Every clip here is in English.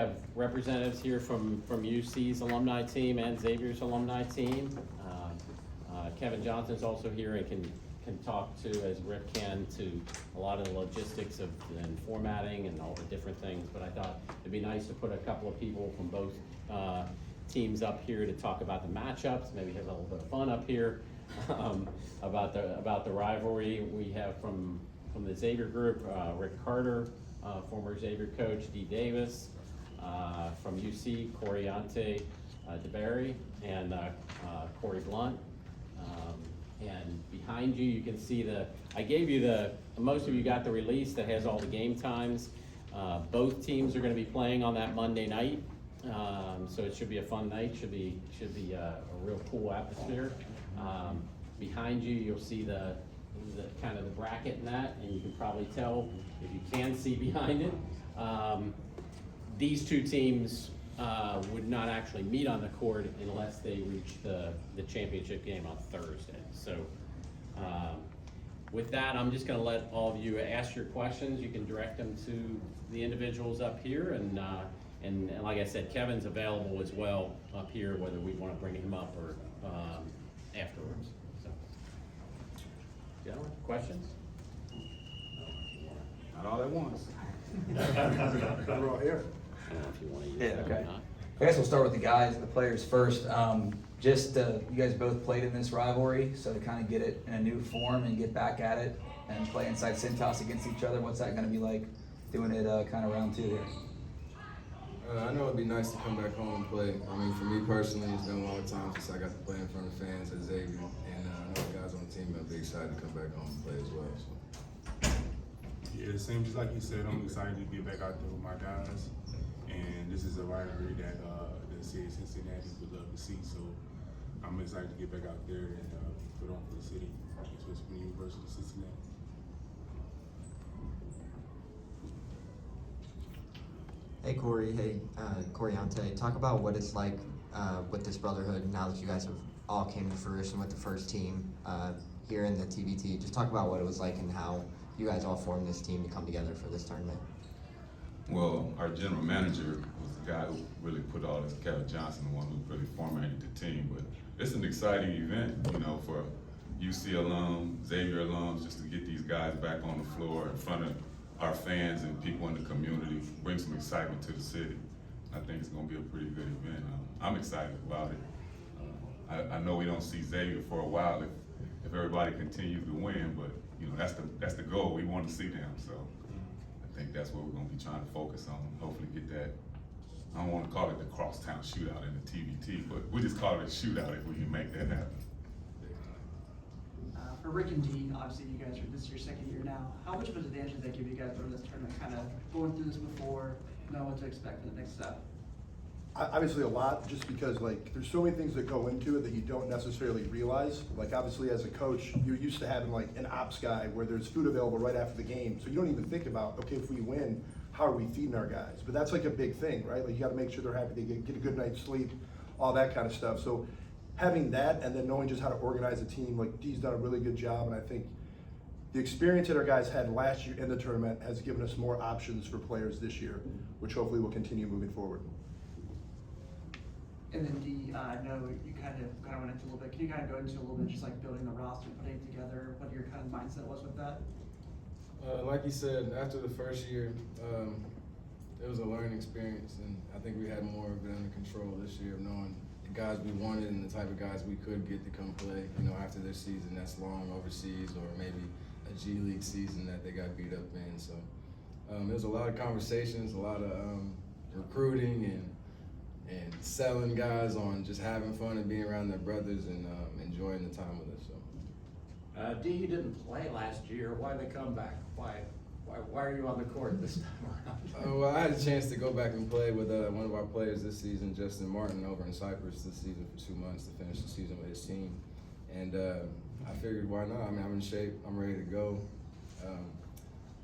Have representatives here from UC's alumni team and Xavier's alumni team. Kevin Johnson's also here and can talk to, as Rick can, to a lot of the logistics of and formatting and all the different things. But I thought it'd be nice to put a couple of people from both teams up here to talk about the matchups. Maybe have a little bit of fun up here about the rivalry. We have from the Xavier group, Rick Carter, former Xavier coach, Dee Davis. From UC, Coreontae DeBerry and Corie Blount. And behind you, you can see I gave you most of you got the release that has all the game times. Both teams are going to be playing on that Monday night. So it should be a fun night, should be a real cool atmosphere. Behind you, you'll see the kind of the bracket in that, and you can probably tell if you can see behind it. These two teams would not actually meet on the court unless they reach the championship game on Thursday. So with that, I'm just gonna let all of you ask your questions. You can direct them to the individuals up here, and like I said, Kevin's available as well up here, whether we wanna bring him up or afterwards. So, gentlemen, questions? Not all at once. We're all here. I don't know if you wanna use Yeah, that okay. or not. I guess we'll start with the guys and the players first. You guys both played in this rivalry, so to kind of get it in a new form and get back at it and play inside Cintas against each other, what's that going to be like doing it kind of round two here? I know it'd be nice to come back home and play. I mean, for me personally, it's been a long time since I got to play in front of fans at Xavier, and I know the guys on the team will be excited to come back home and play as well. So. Yeah, same just like you said, I'm excited to get back out there with my guys. And this is a rivalry that the city of Cincinnati would love to see. So I'm excited to get back out there and put on for the city, especially for the University of Cincinnati. Hey Corie, hey Coreontae, talk about what it's like with this brotherhood now that you guys have all came to fruition with the first team here in the TBT. Just talk about what it was like and how you guys all formed this team to come together for this tournament. Well, our general manager was the guy who really put all this, Kevin Johnson, the one who really formatted the team. But it's an exciting event, you know, for UC alums, Xavier alums, just to get these guys back on the floor in front of our fans and people in the community, bring some excitement to the city. I think it's going to be a pretty good event. I'm excited about it. I know we don't see Xavier for a while if everybody continues to win, but you know that's the goal. We want to see them, so. I think that's what we're going to be trying to focus on. Hopefully get that, I don't want to call it the crosstown shootout in the TBT, but we just call it a shootout if we can make that happen. For Rick and Dee, obviously you guys this is your second year now. How much of an advantage did that give you guys during this tournament, kind of going through this before, knowing what to expect in the next step? Obviously a lot, just because like there's so many things that go into it that you don't necessarily realize. Like obviously as a coach, you're used to having like an ops guy where there's food available right after the game. So you don't even think about, okay, if we win, how are we feeding our guys? But that's like a big thing, right? Like you gotta make sure they're happy, they get a good night's sleep, all that kind of stuff. So having that and then knowing just how to organize a team, like Dee's done a really good job, and I think the experience that our guys had last year in the tournament has given us more options for players this year, which hopefully will continue moving forward. And then Dee, I know you kind of went into a little bit. Can you kind of go into a little bit just like building the roster, putting it together, what your kind of mindset was with that? Like you said, after the first year, it was a learning experience, and I think we had more of it under control this year, of knowing the guys we wanted and the type of guys we could get to come play, you know, after their season that's long overseas, or maybe a G League season that they got beat up in. So there was a lot of conversations, a lot of recruiting and selling guys on just having fun and being around their brothers and enjoying the time with us. So. Dee, you didn't play last year. Why the comeback? Why are you on the court this time around? Well, I had a chance to go back and play with one of our players this season, Justin Martin, over in Cyprus this season for 2 months to finish the season with his team. And I figured, why not? I mean, I'm in shape. I'm ready to go.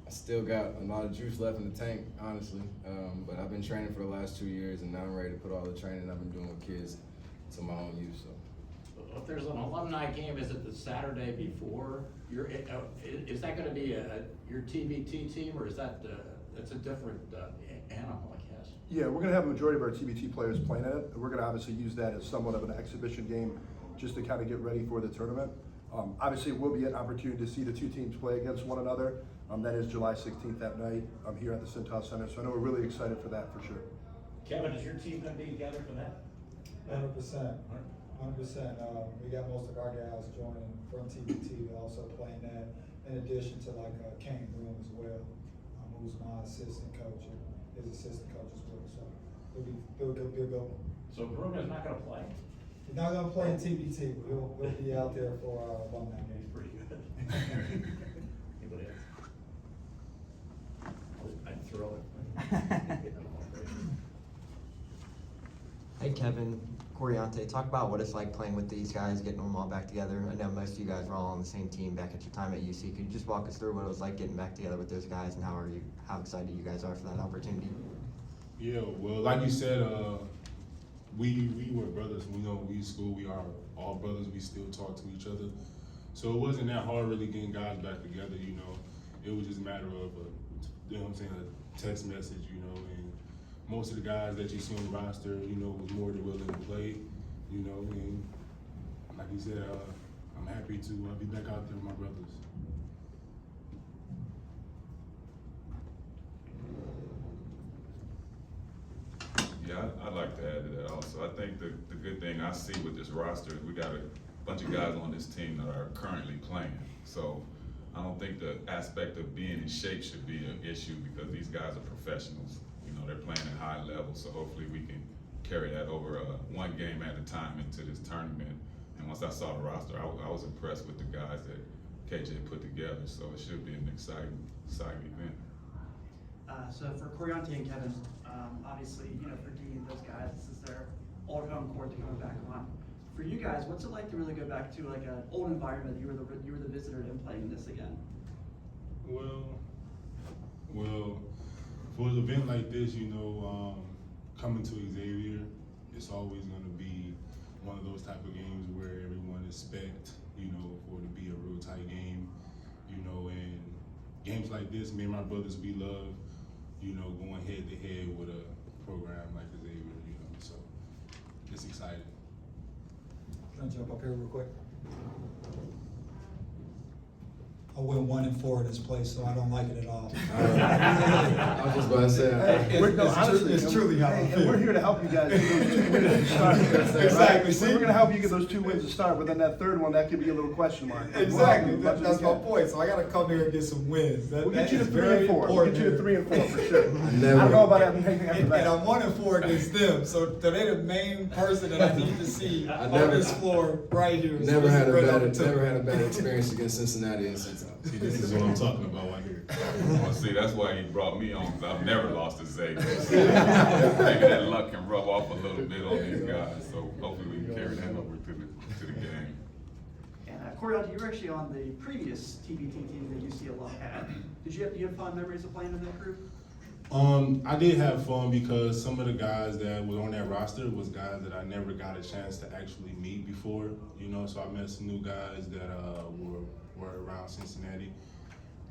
I still got a lot of juice left in the tank, honestly. But I've been training for the last 2 years, and now I'm ready to put all the training I've been doing with kids to my own use. So. If there's an alumni game, is it the Saturday before? Is that going to be your TBT team, or is that's a different animal, I guess? Yeah, we're gonna have a majority of our TBT players playing in it, and we're gonna obviously use that as somewhat of an exhibition game, just to kind of get ready for the tournament. Obviously, it will be an opportunity to see the two teams play against one another. That is July 16th that night, here at the Cintas Center, so I know we're really excited for that, for sure. Kevin, is your team gonna be together for that? 100%. 100%. We got most of our guys joining from TBT to also playing that, in addition to like Kane Broom as well, who's my assistant coach, and his assistant coach as well. So it'll be a good one. So Broom is not gonna play? He's not gonna play in TBT, but he'll be out there for our alumni game. He's pretty good. Anybody else? I'd throw it. Hey Kevin, Coreontae, talk about what it's like playing with these guys, getting them all back together. I know most of you guys were all on the same team back at your time at UC. Could you just walk us through what it was like getting back together with those guys, and how excited you guys are for that opportunity? Yeah, well, like you said, we were brothers. We know we school. We are all brothers. We still talk to each other. So it wasn't that hard really getting guys back together. You know, it was just a matter of you know what I'm saying, a text message. You know, and most of the guys that you see on the roster, you know, was more than willing to play. You know, and like you said, I'm happy to be back out there with my brothers. Yeah, I'd like to add to that also. I think the good thing I see with this roster is we got a bunch of guys on this team that are currently playing. So I don't think the aspect of being in shape should be an issue, because these guys are professionals. You know, they're playing at high levels, so hopefully we can carry that over one game at a time into this tournament. And once I saw the roster, I was impressed with the guys that KJ put together, so it should be an exciting event. So for Coreontae and Kevin, obviously, you know, for Dean, those guys, this is their old home court to go back on. For you guys, what's it like to really go back to like an old environment? You were the visitor and playing this again. Well, for an event like this, you know, coming to Xavier, it's always going to be one of those type of games where everyone expects, you know, for it to be a real tight game, you know, and games like this, me and my brothers, we love, you know, going head to head with a program like Xavier, you know, so it's exciting. Can I jump up here real quick? I went 1-4 at this place, so I don't like it at all. I was just about to say. It's truly how I and feel. we're here to help you guys get those 2 wins to start. Exactly. Right? We're gonna help you get those 2 wins to start, but then that third one, that could be a little question mark. Exactly, As much as that's we my can. point. So I gotta come here and get some wins. We'll get you to is 3 very and 4. We'll important get you to here. 3 and 4 for sure. I never- don't know about anything after And that. I'm 1-4 against them, so they're the main person that I need to see I on never- this floor right here. So Never this is had a great bad opportunity. experience against Cincinnati and Cincinnati. See, this is what I'm talking about right here. Well, see, that's why he brought me on, because I've never lost to Xavier. So maybe that luck can rub off a little bit on these guys, so hopefully we can carry that over to the game. And Coreontae, you were actually on the previous TBT team that UC alum had. Do you have fond memories of playing in that group? I did have fun because some of the guys that were on that roster was guys that I never got a chance to actually meet before, you know, so I met some new guys that were around Cincinnati.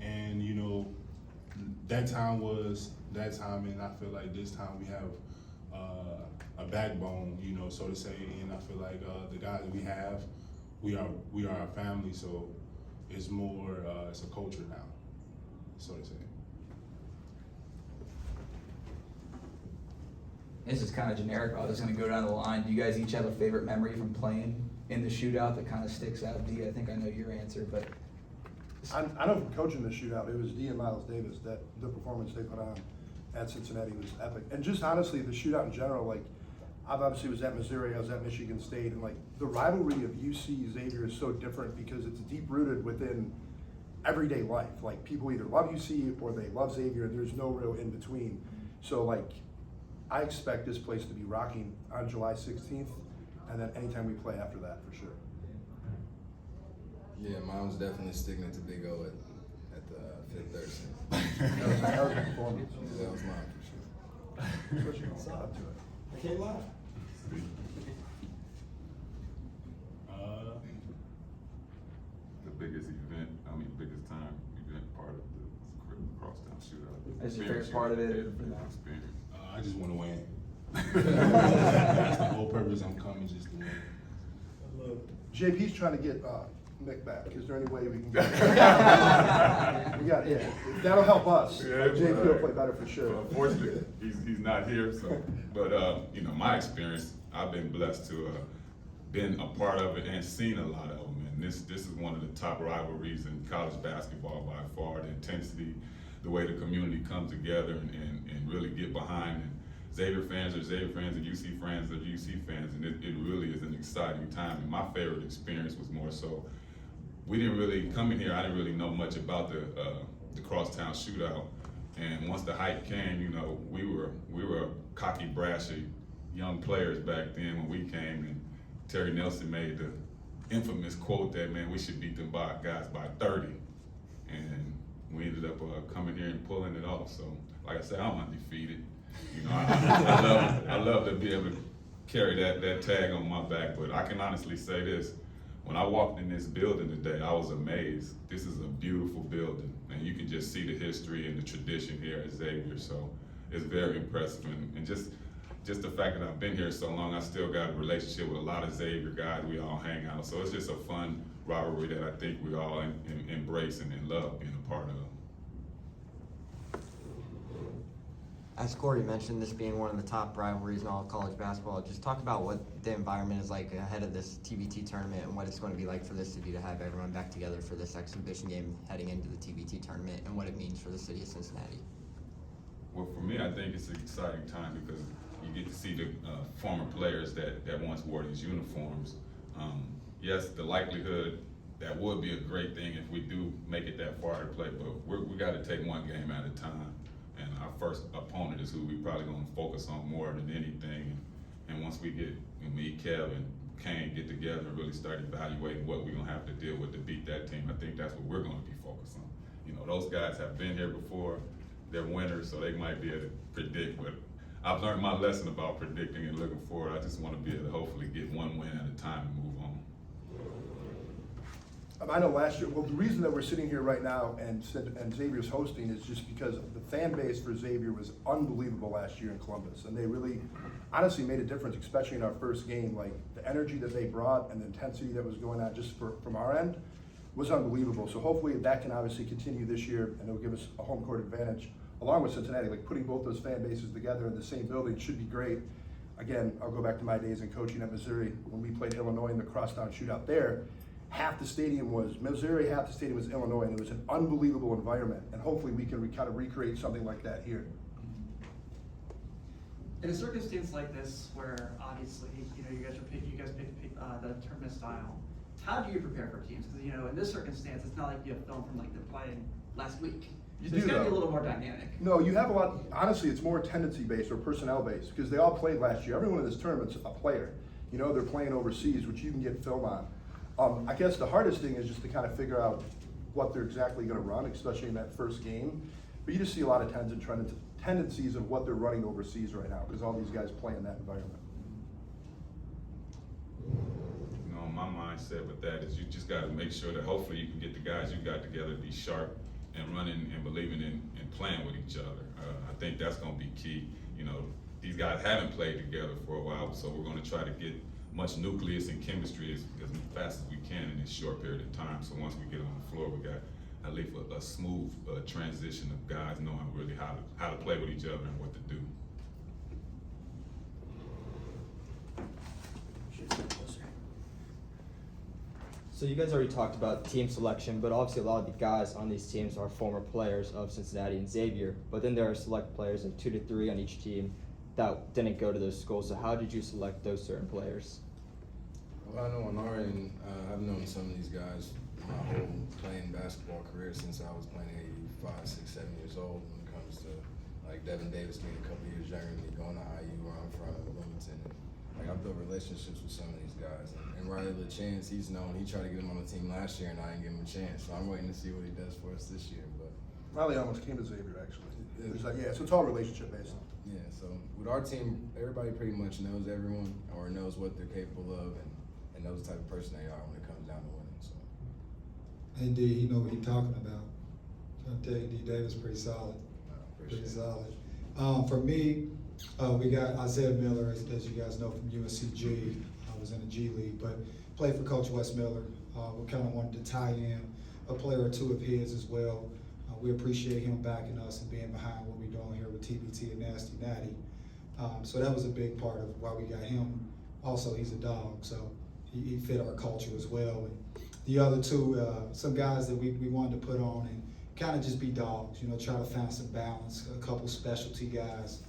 And, you know, that time was that time, and I feel like this time we have a backbone, you know, so to say, and I feel like the guys that we have, we are a family, so it's more, it's a culture now, so to say. This is kind of generic, but I was gonna go down the line. Do you guys each have a favorite memory from playing in the shootout that kind of sticks out? Dee, I think I know your answer, but. I know from coaching the shootout, it was Dee and Miles Davis, that the performance they put on at Cincinnati was epic. And just honestly, the shootout in general, like, I obviously was at Missouri, I was at Michigan State, and like, the rivalry of UC Xavier is so different because it's deep rooted within everyday life. Like, people either love UC or they love Xavier, and there's no real in between. So like, I expect this place to be rocking on July 16th, and then anytime we play after that, for sure. Yeah, mine was definitely sticking it to Big O at the Fifth Thursday. That was a performance. Yeah, that was mine for sure. Especially when we're up to it. I can't lie. The biggest time event part of the crosstown shootout. That's your favorite part of it? Experience. I just want to win. That's the whole purpose. I'm coming just to win. JP's trying to get Nick back. Is there any way we can get we got it. That'll help us. Yeah, JP will play better for sure. Unfortunately, he's not here, so, but, you know, my experience, I've been blessed to, been a part of it and seen a lot of them, and this is one of the top rivalries in college basketball by far, the intensity, the way the community comes together and really get behind, and Xavier fans are Xavier fans and UC fans are UC fans, and it really is an exciting time, and my favorite experience was more so, we didn't really, coming here, I didn't really know much about the crosstown shootout. And once the hype came, you know, we were cocky, brashy young players back then when we came, and Terry Nelson made the infamous quote that, man, we should beat them guys by 30. And we ended up coming here and pulling it off. So, like I said, I'm undefeated. You know, I love to be able to carry that tag on my back, but I can honestly say this. When I walked in this building today, I was amazed. This is a beautiful building, and you can just see the history and the tradition here at Xavier, so it's very impressive. And just the fact that I've been here so long, I still got a relationship with a lot of Xavier guys. We all hang out, so it's just a fun rivalry that I think we all embrace and love being a part of. As Corie mentioned, this being one of the top rivalries in all of college basketball, just talk about what the environment is like ahead of this TBT tournament and what it's going to be like for the city to have everyone back together for this exhibition game heading into the TBT tournament, and what it means for the city of Cincinnati. Well, for me, I think it's an exciting time because you get to see the former players that once wore these uniforms. Yes, the likelihood that would be a great thing if we do make it that far to play, but we got to take one game at a time. And our first opponent is who we probably going to focus on more than anything. And once we get, me, Kev, and Kane get together and really start evaluating what we're going to have to deal with to beat that team, I think that's what we're going to be focused on. You know, those guys have been here before. They're winners, so they might be able to predict, but I've learned my lesson about predicting and looking forward. I just want to be able to hopefully get one win at a time and move on. I know last year, well, the reason that we're sitting here right now and Xavier's hosting is just because the fan base for Xavier was unbelievable last year in Columbus. And they really, honestly made a difference, especially in our first game. Like, the energy that they brought and the intensity that was going on just from our end was unbelievable. So hopefully that can obviously continue this year, and it'll give us a home court advantage along with Cincinnati. Like, putting both those fan bases together in the same building should be great. Again, I'll go back to my days in coaching at Missouri when we played Illinois in the crosstown shootout there. Half the stadium was Missouri, half the stadium was Illinois, and it was an unbelievable environment. And hopefully we can kind of recreate something like that here. In a circumstance like this, where obviously, you guys pick the tournament style, how do you prepare for teams? Because, in this circumstance, it's not like you have film from like they're playing last week. You So it's do, gonna be a though. little more dynamic. No, you have a lot, honestly, it's more tendency-based or personnel-based, because they all played last year. Everyone in this tournament's a player. They're playing overseas, which you can get film on. I guess the hardest thing is just to kind of figure out what they're exactly gonna run, especially in that first game. But you just see a lot of tendencies of what they're running overseas right now, because all these guys play in that environment. My mindset with that is you just got to make sure that hopefully you can get the guys you got together to be sharp and running and believing in and playing with each other. I think that's going to be key. These guys haven't played together for a while, so we're going to try to get much nucleus and chemistry as fast as we can in this short period of time. So once we get on the floor, we got at least a smooth transition of guys knowing really how to play with each other and what to do. So you guys already talked about team selection, but obviously a lot of the guys on these teams are former players of Cincinnati and Xavier, but then there are select players, like 2 to 3 on each team, that didn't go to those schools. So how did you select those certain players? Well, I know on our end, I've known some of these guys my whole playing basketball career since I was playing at 5, 6, 7 years old. When it comes to like Devin Davis being a couple years younger than me, going to IU where I'm from, Bloomington. Like, I've built relationships with some of these guys. And Riley LaChance, he's known. He tried to get him on the team last year, and I didn't give him a chance. So I'm waiting to see what he does for us this year. But Riley almost came to Xavier, actually. So it's all relationship-based. yeah, so with our team, everybody pretty much knows everyone or knows what they're capable of and knows the type of person they are when it comes down to winning. So. Indeed, he know what he's talking about. I'll tell you, D. Davis pretty solid. Appreciate Pretty it. solid. For me, We got Isaiah Miller, as you guys know, from UNCG, was in the G League, but played for Coach Wes Miller. We kind of wanted to tie in a player or two of his as well. We appreciate him backing us and being behind what we're doing here with TBT and Nasty Natty. So that was a big part of why we got him. Also, he's a dog, so he fit our culture as well. And the other two, some guys that we wanted to put on and kind of just be dogs, try to find some balance. A couple specialty guys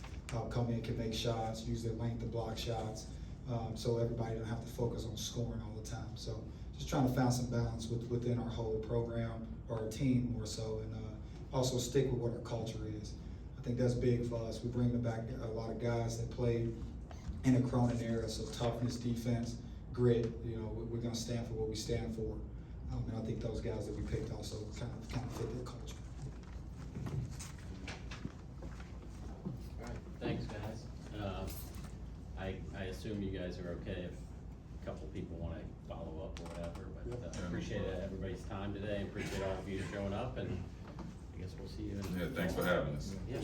come in, can make shots, use their length to block shots, so everybody don't have to focus on scoring all the time. So just trying to find some balance within our whole program or our team more so, and also stick with what our culture is. I think that's big for us. We bring back a lot of guys that played in the Cronin era, so toughness, defense, grit. We're going to stand for what we stand for, and I think those guys that we picked also kind of fit their culture. All right, thanks, guys. I assume you guys are okay if a couple people want to follow up or whatever, but I appreciate everybody's time today, and appreciate all of you showing up, and I guess we'll see you in. Yeah, thanks for having us. Yeah.